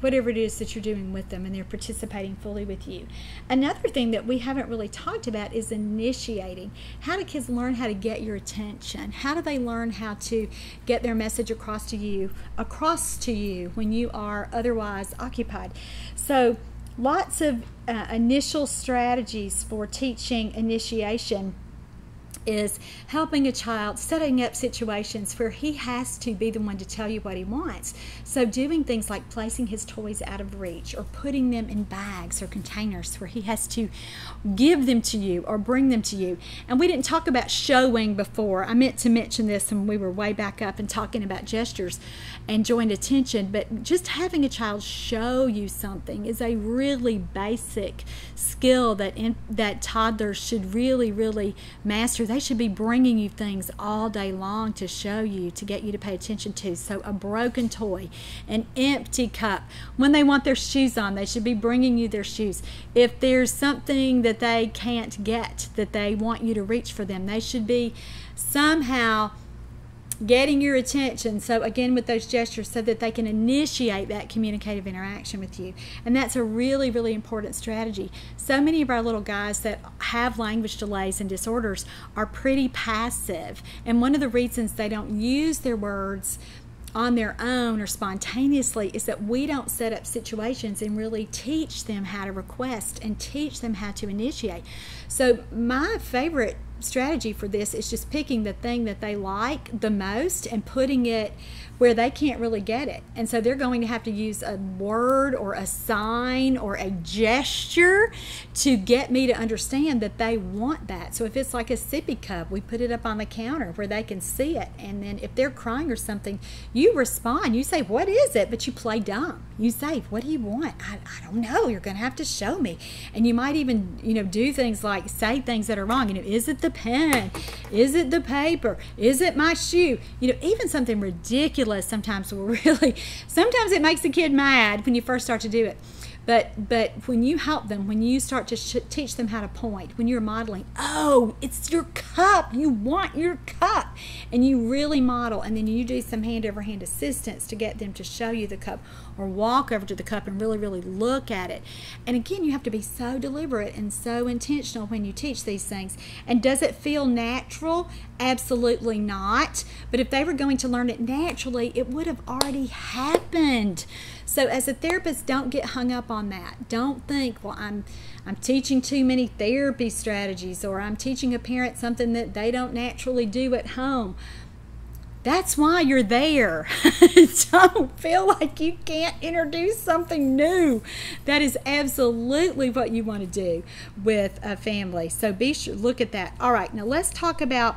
whatever it is that you're doing with them, and they're participating fully with you. Another thing that we haven't really talked about is initiating. How do kids learn how to get your attention? How do they learn how to get their message across to you when you are otherwise occupied? So lots of initial strategies for teaching initiation is helping a child, setting up situations where he has to be the one to tell you what he wants. So doing things like placing his toys out of reach, or putting them in bags or containers where he has to give them to you or bring them to you. And we didn't talk about showing before. I meant to mention this when we were way back up and talking about gestures and joint attention, but just having a child show you something is a really basic skill that toddlers should really master. They should be bringing you things all day long to show you, to get you to pay attention to. So a broken toy, an empty cup. When they want their shoes on, they should be bringing you their shoes. If there's something that they can't get, that they want you to reach for them, they should be somehow getting your attention. So again, with those gestures, so that they can initiate that communicative interaction with you. And that's a really important strategy. So many of our little guys that have language delays and disorders are pretty passive, and one of the reasons they don't use their words on their own or spontaneously is that we don't set up situations and really teach them how to request and teach them how to initiate. So my favorite strategy for this is just picking the thing that they like the most and putting it where they can't really get it. And so they're going to have to use a word or a sign or a gesture to get me to understand that they want that. So if it's like a sippy cup, we put it up on the counter where they can see it. And then if they're crying or something, you respond. You say, what is it? But you play dumb. You say, what do you want? I don't know. You're going to have to show me. And you might even, do things like say things that are wrong. Is it the pen? Is it the paper? Is it my shoe? Even something ridiculous sometimes it makes the kid mad when you first start to do it. But when you help them, when you start to teach them how to point, when you're modeling, oh, it's your cup, you want your cup, and you really model, and then you do some hand-over-hand assistance to get them to show you the cup or walk over to the cup and really, really look at it. And again, you have to be so deliberate and so intentional when you teach these things. And does it feel natural? Absolutely not. But if they were going to learn it naturally, it would have already happened. So as a therapist, don't get hung up on that. Don't think, well, I'm teaching too many therapy strategies, or I'm teaching a parent something that they don't naturally do at home. That's why you're there. Don't feel like you can't introduce something new. That is absolutely what you want to do with a family. So be sure, look at that. All right, now let's talk about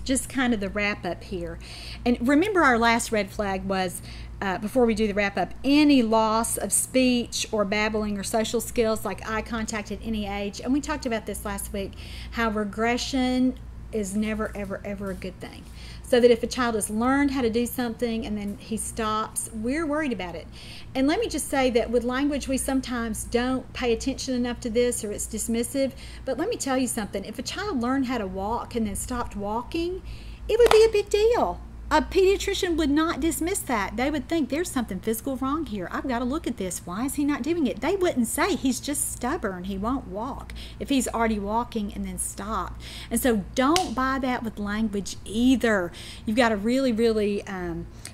just kind of the wrap up here. And remember, our last red flag was, before we do the wrap up, any loss of speech or babbling or social skills like eye contact at any age. And we talked about this last week, how regression is never, ever, ever a good thing. So that if a child has learned how to do something and then he stops, we're worried about it. And let me just say that with language, we sometimes don't pay attention enough to this, or it's dismissive. But let me tell you something. If a child learned how to walk and then stopped walking, it would be a big deal. A pediatrician would not dismiss that. They would think there's something physical wrong here. I've got to look at this. Why is he not doing it? They wouldn't say he's just stubborn, he won't walk, if he's already walking and then stopped. And so don't buy that with language either. You've got to really, really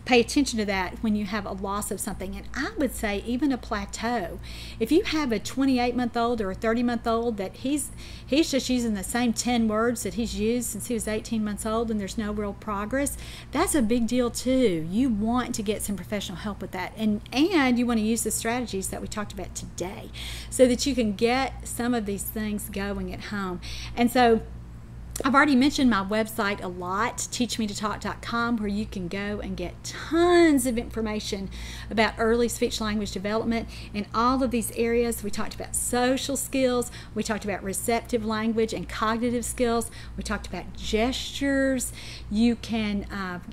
pay attention to that when you have a loss of something. And I would say even a plateau. If you have a 28-month-old or a 30-month-old that he's just using the same 10 words that he's used since he was 18 months old and there's no real progress, that's a big deal too. You want to get some professional help with that, and you want to use the strategies that we talked about today so that you can get some of these things going at home. And so I've already mentioned my website a lot, teachmetotalk.com, where you can go and get tons of information about early speech language development in all of these areas. We talked about social skills, we talked about receptive language and cognitive skills, we talked about gestures, you can,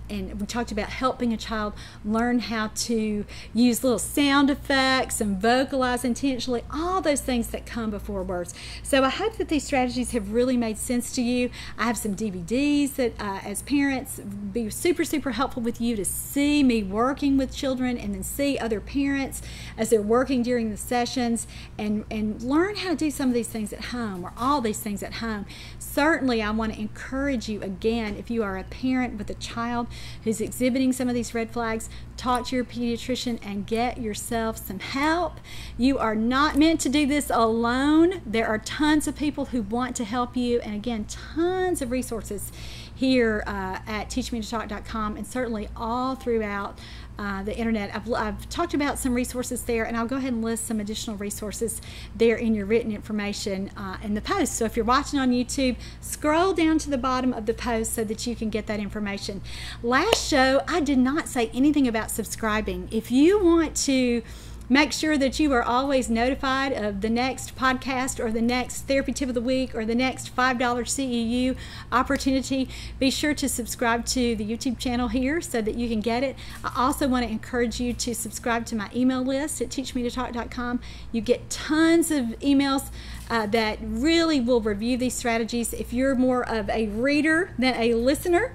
and we talked about helping a child learn how to use little sound effects and vocalize intentionally, all those things that come before words. So I hope that these strategies have really made sense to you. I have some DVDs that as parents be super, super helpful with you to see me working with children and then see other parents as they're working during the sessions and learn how to do some of these things at home, or all these things at home. Certainly I want to encourage you again, if you are a parent with a child who's exhibiting some of these red flags, talk to your pediatrician and get yourself some help. You are not meant to do this alone. There are tons of people who want to help you, and again, tons of resources here at teachmetotalk.com, and certainly all throughout the internet. I've talked about some resources there, and I'll go ahead and list some additional resources there in your written information in the post. So if you're watching on YouTube, scroll down to the bottom of the post so that you can get that information. Last show, I did not say anything about subscribing. If you want to make sure that you are always notified of the next podcast or the next therapy tip of the week or the next $5 CEU opportunity, be sure to subscribe to the YouTube channel here so that you can get it. I also want to encourage you to subscribe to my email list at teachmetotalk.com. You get tons of emails that really will review these strategies. If you're more of a reader than a listener,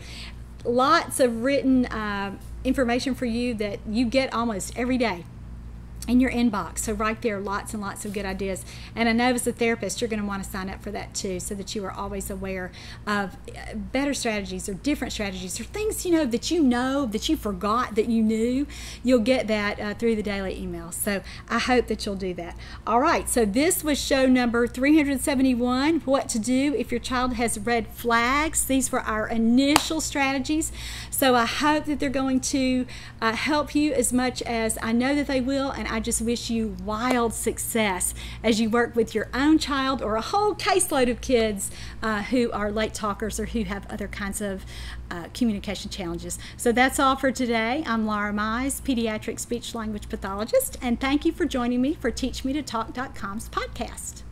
lots of written information for you that you get almost every day in your inbox. So right there, lots and lots of good ideas. And I know as a therapist, you're going to want to sign up for that too, so that you are always aware of better strategies or different strategies or things that you forgot that you knew. You'll get that through the daily emails. So I hope that you'll do that. All right, so this was show number 371, what to do if your child has red flags. These were our initial strategies. So I hope that they're going to help you as much as I know that they will, and I just wish you wild success as you work with your own child or a whole caseload of kids who are late talkers or who have other kinds of communication challenges. So that's all for today. I'm Laura Mize, pediatric speech language pathologist, and thank you for joining me for TeachMeToTalk.com's podcast.